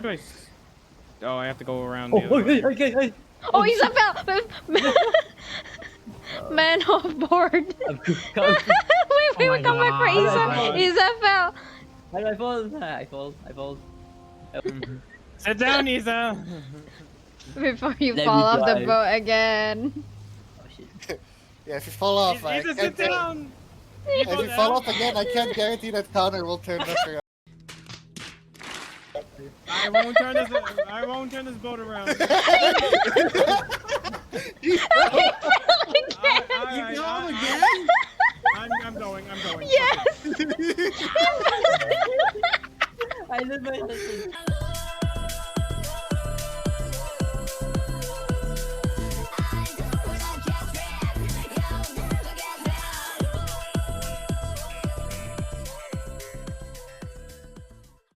Where do I? Oh, I have to go around. Oh, okay. Oh, Izza fell! Man off board. Wait, come back for Izza. Izza fell. How do I fall? I fall. Sit down, Izza. Before you Let fall me off the drive. boat again. Oh shit. Yeah, if you fall off, I Izza, can't sit down. If you fall off again, I can't guarantee that Connor will turn this around. I won't turn this. I won't turn this boat around. You I, fell I, again? I'm going. Yes! I did my